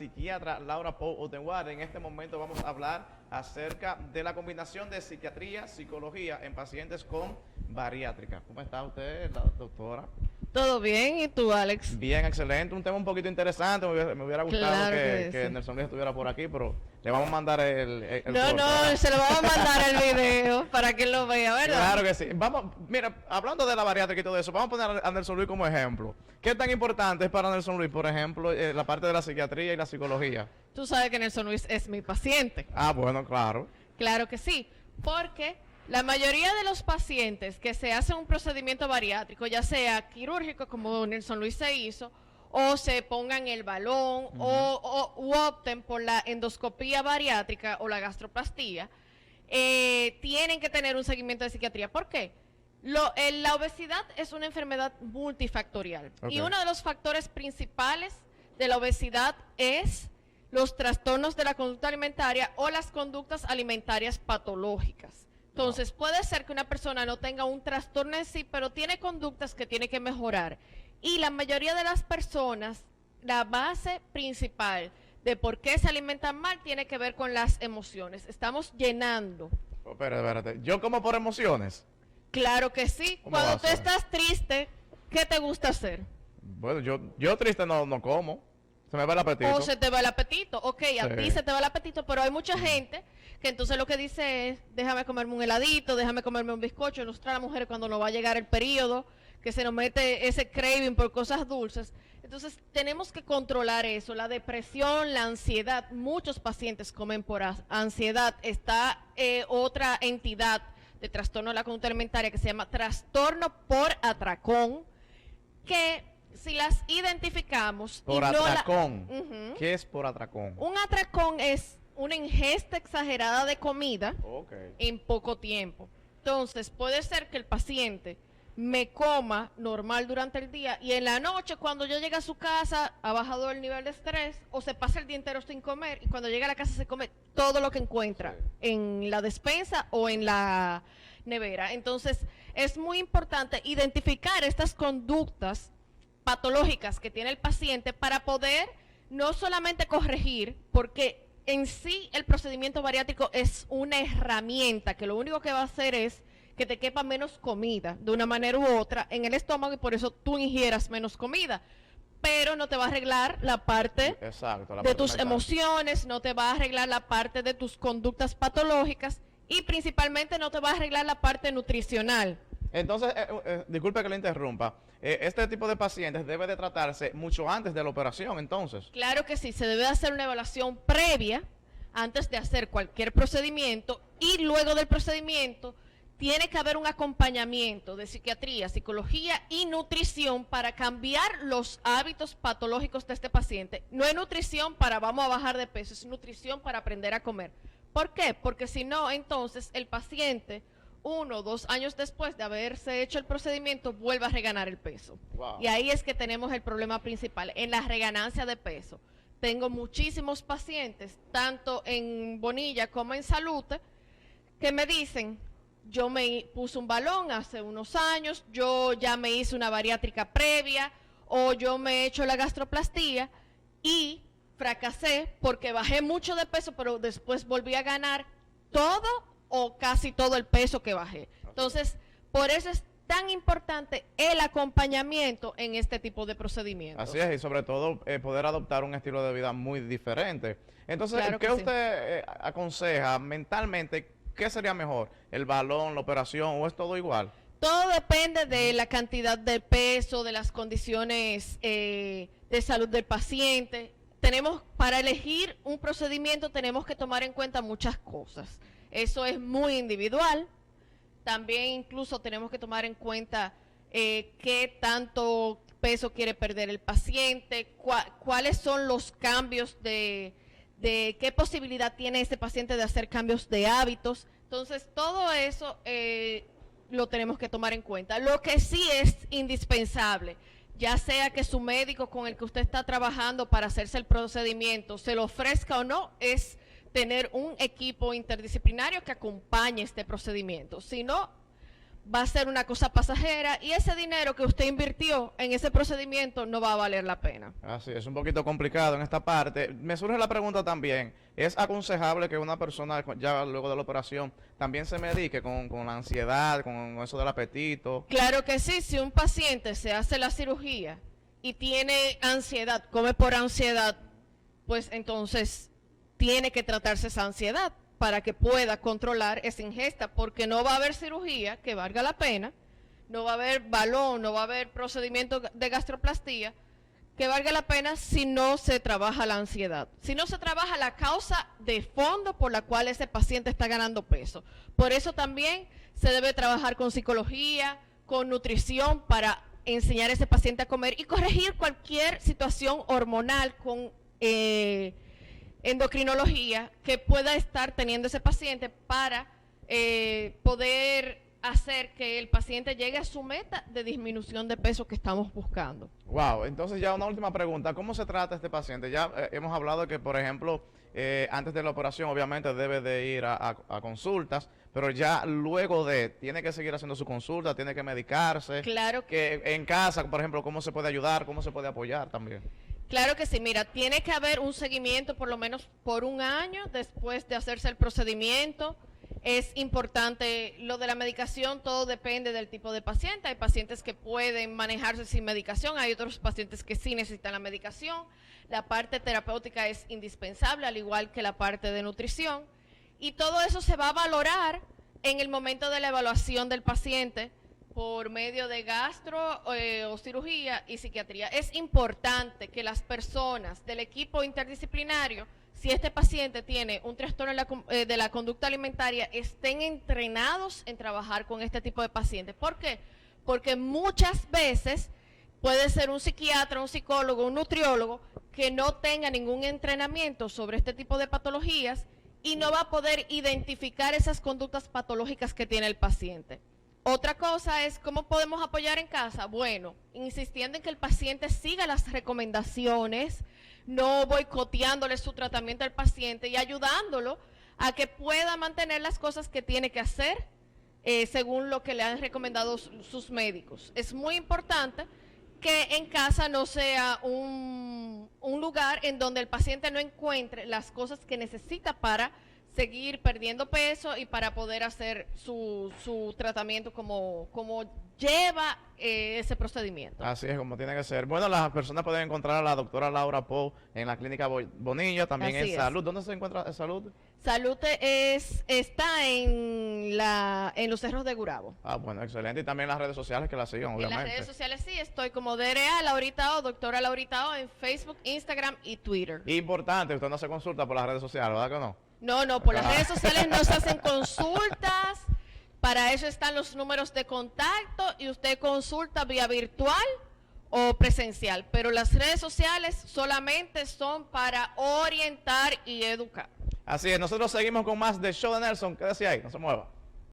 psiquiatra Laura Pou Otenware. En este momento vamos a hablar acerca de la combinación de psiquiatría, psicología en pacientes con bariátrica. ¿Cómo está usted, la doctora? Todo bien, ¿y tú, Alex? Bien, excelente. Un tema un poquito interesante. Me hubiera gustado Claro que sí. Nelson Luis estuviera por aquí, pero le vamos a mandar el No, corte, no, ¿verdad? se lo vamos a mandar el video para que él lo vea, ¿verdad? Claro que sí. Vamos, mira, hablando de la bariátrica y todo eso, vamos a poner a Nelson Luis como ejemplo. ¿Qué tan importante es para Nelson Luis, por ejemplo, la parte de la psiquiatría y la psicología? Tú sabes que Nelson Luis es mi paciente. Ah, bueno, claro. Claro que sí, porque la mayoría de los pacientes que se hacen un procedimiento bariátrico, ya sea quirúrgico como Nelson Luis se hizo, o se pongan el balón, u opten por la endoscopía bariátrica o la gastroplastía, tienen que tener un seguimiento de psiquiatría. ¿Por qué? La obesidad es una enfermedad multifactorial. Okay. Y uno de los factores principales de la obesidad es los trastornos de la conducta alimentaria o las conductas alimentarias patológicas. Entonces, puede ser que una persona no tenga un trastorno en sí, pero tiene conductas que tiene que mejorar. Y la mayoría de las personas, la base principal de por qué se alimentan mal tiene que ver con las emociones. Estamos llenando. Oh, espérate. ¿Yo como por emociones? Claro que sí. ¿Cómo va Cuando a tú ser? estás triste, ¿qué te gusta hacer? Bueno, yo triste no como. Se me va el apetito. O se te va el apetito. Ok, a Sí. ti se te va el apetito, pero hay mucha gente que entonces lo que dice es, déjame comerme un heladito, déjame comerme un bizcocho. Nosotras las mujeres cuando nos va a llegar el periodo, que se nos mete ese craving por cosas dulces. Entonces tenemos que controlar eso, la depresión, la ansiedad. Muchos pacientes comen por ansiedad. Está otra entidad de trastorno de la conducta alimentaria que se llama trastorno por atracón, que si las identificamos Por y no la- atracón. Ujú. ¿Qué es por atracón? Un atracón es una ingesta exagerada de comida Ok. en poco tiempo. Entonces, puede ser que el paciente me coma normal durante el día y en la noche, cuando yo llegue a su casa, ha bajado el nivel de estrés o se pasa el día entero sin comer y cuando llega a la casa se come todo lo que encuentra Sí. en la despensa o en la nevera. Entonces, es muy importante identificar estas conductas patológicas que tiene el paciente para poder no solamente corregir, porque en sí el procedimiento bariátrico es una herramienta que lo único que va a hacer es que te quepa menos comida de una manera u otra en el estómago y por eso tú ingieras menos comida, pero no te va a arreglar la parte Exacto. La de parte tus mental. emociones, no te va a arreglar la parte de tus conductas patológicas y principalmente no te va a arreglar la parte nutricional. Entonces, disculpe que le interrumpa. Este tipo de pacientes debe de tratarse mucho antes de la operación, entonces. Claro que sí, se debe hacer una evaluación previa antes de hacer cualquier procedimiento y luego del procedimiento tiene que haber un acompañamiento de psiquiatría, psicología y nutrición para cambiar los hábitos patológicos de este paciente. No es nutrición para vamos a bajar de peso, es nutrición para aprender a comer. ¿Por qué? Porque si no, entonces el paciente 1 o 2 años después de haberse hecho el procedimiento vuelve a reganar el peso. Wow. Y ahí es que tenemos el problema principal, en la reganancia de peso. Tengo muchísimos pacientes, tanto en Bonilla como en Salute, que me dicen, yo me puse un balón hace unos años, yo ya me hice una bariátrica previa, o yo me he hecho la gastroplastía y fracasé porque bajé mucho de peso, pero después volví a ganar todo o casi todo el peso que bajé. Entonces, por eso es tan importante el acompañamiento en este tipo de procedimientos. Así es, y sobre todo poder adoptar un estilo de vida muy diferente. Entonces, Claro ¿qué que sí. usted aconseja mentalmente? ¿Qué sería mejor? ¿El balón, la operación o es todo igual? Todo depende de la cantidad de peso, de las condiciones de salud del paciente. Para elegir un procedimiento tenemos que tomar en cuenta muchas cosas. Eso es muy individual. También incluso tenemos que tomar en cuenta qué tanto peso quiere perder el paciente, cuáles son los cambios de qué posibilidad tiene ese paciente de hacer cambios de hábitos. Entonces, todo eso lo tenemos que tomar en cuenta. Lo que sí es indispensable, ya sea que su médico con el que usted está trabajando para hacerse el procedimiento se lo ofrezca o no, es tener un equipo interdisciplinario que acompañe este procedimiento. Si no, va a ser una cosa pasajera y ese dinero que usted invirtió en ese procedimiento no va a valer la pena. Así es, un poquito complicado en esta parte. Me surge la pregunta también, ¿es aconsejable que una persona ya luego de la operación también se medique con la ansiedad, con eso del apetito? Claro que sí, si un paciente se hace la cirugía y tiene ansiedad, come por ansiedad, pues entonces tiene que tratarse esa ansiedad para que pueda controlar esa ingesta, porque no va a haber cirugía que valga la pena, no va a haber balón, no va a haber procedimiento de gastroplastía que valga la pena si no se trabaja la ansiedad, si no se trabaja la causa de fondo por la cual ese paciente está ganando peso. Por eso también se debe trabajar con psicología, con nutrición para enseñar a ese paciente a comer y corregir cualquier situación hormonal con endocrinología que pueda estar teniendo ese paciente para poder hacer que el paciente llegue a su meta de disminución de peso que estamos buscando. Wow, entonces ya una última pregunta, ¿cómo se trata este paciente? Ya hemos hablado de que, por ejemplo, antes de la operación obviamente debe de ir a consultas, pero ya luego tiene que seguir haciendo su consulta, tiene que medicarse. Claro que en casa, por ejemplo, ¿cómo se puede ayudar, cómo se puede apoyar también? Claro que sí, mira, tiene que haber un seguimiento por lo menos por un año después de hacerse el procedimiento. Es importante lo de la medicación, todo depende del tipo de paciente. Hay pacientes que pueden manejarse sin medicación, hay otros pacientes que sí necesitan la medicación. La parte terapéutica es indispensable, al igual que la parte de nutrición. Y todo eso se va a valorar en el momento de la evaluación del paciente por medio de gastro o cirugía y psiquiatría. Es importante que las personas del equipo interdisciplinario, si este paciente tiene un trastorno de la conducta alimentaria, estén entrenados en trabajar con este tipo de pacientes. ¿Por qué? Porque muchas veces puede ser un psiquiatra, un psicólogo, un nutriólogo que no tenga ningún entrenamiento sobre este tipo de patologías y no va a poder identificar esas conductas patológicas que tiene el paciente. Otra cosa es cómo podemos apoyar en casa. Bueno, insistiendo en que el paciente siga las recomendaciones, no boicoteándole su tratamiento al paciente y ayudándolo a que pueda mantener las cosas que tiene que hacer según lo que le han recomendado sus médicos. Es muy importante que en casa no sea un lugar en donde el paciente no encuentre las cosas que necesita para seguir perdiendo peso y para poder hacer su tratamiento como lleva ese procedimiento. Así es como tiene que ser. Bueno, las personas pueden encontrar a la doctora Laura Pou en la clínica Bonilla, también en Salud. ¿Dónde se encuentra Salud? Salud está en los Cerros de Gurabo. Ah, bueno, excelente. Y también las redes sociales que la sigan, obviamente. En las redes sociales sí, estoy como DRA Laurita O, doctora Laurita O, en Facebook, Instagram y Twitter. Importante, usted no se consulta por las redes sociales, ¿verdad que no? No, por las redes sociales no se hacen consultas, para eso están los números de contacto y usted consulta vía virtual o presencial, pero las redes sociales solamente son para orientar y educar. Así es, nosotros seguimos con más de Show de Nelson, quédese ahí, no se mueva.